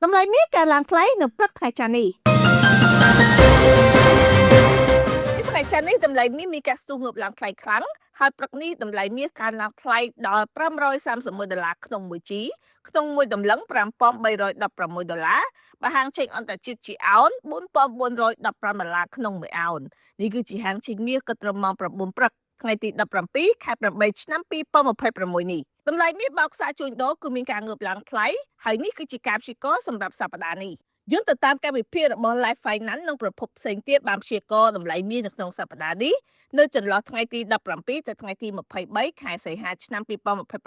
តម្លៃមាសកើនឡើងថ្លៃនៅព្រឹកថ្ងៃច័ន្ទនេះថ្ងៃច័ន្ទនេះតម្លៃមាសមានការស្ទុះងើបឡើងថ្លៃខ្លាំងហើយព្រឹកនេះតម្លៃមាសកើនឡើងថ្លៃដល់$531ក្នុង1ជីក្នុងមួយតម្លឹង$5,316បើហាងឆេកអន្តរជាតិជាអោន$4,415ក្នុង1អោននេះគឺជាហាងឆេកមាសគិតត្រឹមម៉ោង9ព្រឹកថ្ងៃទី17ខែ8ឆ្នាំ2026នេះតម្លៃមាសបោកផ្សារជួញដូរគឺមានការងើបឡើងថ្លៃហើយនេះគឺជាការព្យាករណ៍សម្រាប់សប្តាហ៍នេះយោងទៅតាមការវិភាគរបស់ Life Finance និងប្រភពផ្សេងទៀតបានព្យាករណ៍តម្លៃមាសនៅក្នុងសប្តាហ៍នេះនៅចន្លោះថ្ងៃទី17ទៅថ្ងៃទី23ខែសីហាឆ្នាំ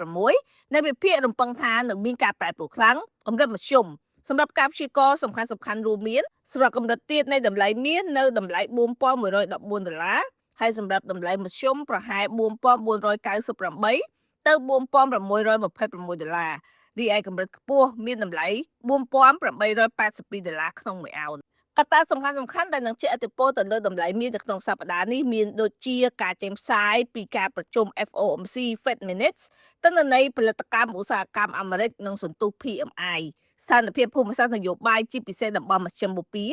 2026នៃវិភាគរំពឹងថានឹងមានការប្រែប្រួលខ្លាំងកម្រិតមធ្យមសម្រាប់ការព្យាករណ៍សំខាន់ៗរួមមានសម្រាប់កម្រិតទាបនៃតម្លៃមាសនៅតម្លៃ$4,114ហើយសម្រាប់តម្លៃមធ្យមប្រហែល$4,498ទៅ$4,626រីឯកម្រិតខ្ពស់មានតម្លៃ$4,882ក្នុង1អោនកត្តាសំខាន់ៗដែលនឹងជះឥទ្ធិពលទៅលើតម្លៃមាសនៅក្នុងសប្តាហ៍នេះមានដូចជាការចេញផ្សាយពីការប្រជុំ FOMC Fed Minutes ទិន្នន័យផលិតកម្មឧស្សាហកម្មអាមេរិកនិងសន្ទុះ PMI ស្ថានភាពភូមិសាស្ត្រនយោបាយជាពិសេសតំបន់មជ្ឈិមបូព៌ា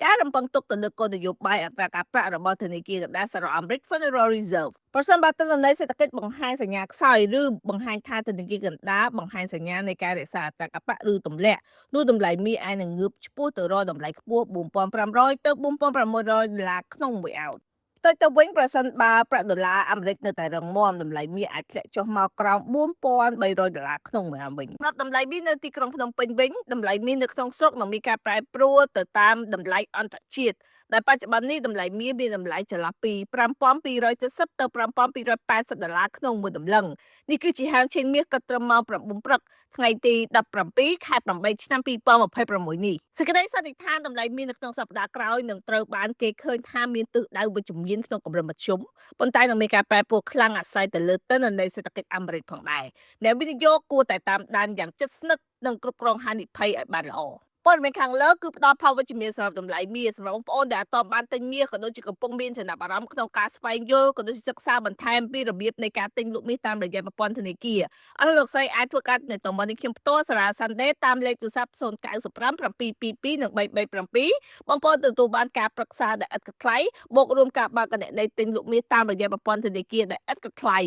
ការរំពឹងទុកទៅលើគោលនយោបាយអត្រាការប្រាក់របស់ធនាគារកណ្ដាលសហរដ្ឋអាមេរិក Federal Reserve ប្រសិនបើទិន្នន័យសេដ្ឋកិច្ចបង្ហាញសញ្ញាខ្សោយឬបង្ហាញថាធនាគារកណ្ដាលបង្ហាញសញ្ញានៃការរក្សាអត្រាការប្រាក់ឬទម្លាក់នោះតម្លៃមាសអាចនឹងងើបឆ្ពោះទៅរកតម្លៃខ្ពស់$4,500ទៅ$4,600ក្នុង1អោនទៅវិញប្រសិនបើប្រាក់ដុល្លារអាមេរិកនៅតែរឹងមាំតម្លៃមាសអាចធ្លាក់ចុះមកក្រោម$4,300ក្នុង1អោនវិញសម្រាប់តម្លៃមាសនៅទីក្រុងភ្នំពេញវិញតម្លៃមាសនៅក្នុងស្រុកនឹងមានការប្រែប្រួលទៅតាមតម្លៃអន្តរជាតិដែលបច្ចុប្បន្ននេះតម្លៃមាសមានតម្លៃចន្លោះពី$5,270ទៅ$5,280ក្នុងមួយតម្លឹងនេះគឺជាហាងឆេងមាសគិតត្រឹមម៉ោង9ព្រឹកថ្ងៃទី17ខែ8ឆ្នាំ2026នេះសេចក្តីសន្និដ្ឋានតម្លៃមាសនៅក្នុងសប្តាហ៍ក្រោយនឹងត្រូវបានគេឃើញថាមានទិសដៅវិជ្ជមានក្នុងកម្រិតមធ្យមប៉ុន្តែនឹងមានការប្រែប្រួលខ្លាំងអាស្រ័យទៅលើទិន្នន័យសេដ្ឋកិច្ចអាមេរិកផងដែរអ្នកវិនិយោគគួរតែតាមដានយ៉ាងជិតស្និទ្ធនិងគ្រប់គ្រងហានិភ័យឲ្យបានល្អព័ត៌មានខាងលើគឺផ្ដល់ផលវិជ្ជមានសម្រាប់តម្លៃមាសសម្រាប់បងប្អូនដែលអត់ទាន់បានទិញមាសក៏ដូចជាកំពុងមានចំណាប់អារម្មណ៍ក្នុងការស្វែងយល់ក៏ដូចជាសិក្សាបន្ថែមពីរបៀបនៃការទិញលក់មាសតាមរយៈប្រព័ន្ធធនាគារអរលោកស្រីអាចធ្វើការនៅតំបន់នេះខ្ញុំផ្ទាល់សារាសាន់ដេតាមលេខទូរស័ព្ទ095 722 337បងប្អូនទទួលបានការប្រឹក្សាដែលឥតគិតថ្លៃបូករួមការបើកគណនីទិញលក់មាសតាមរយៈប្រព័ន្ធធនាគារដែលឥតគិតថ្លៃ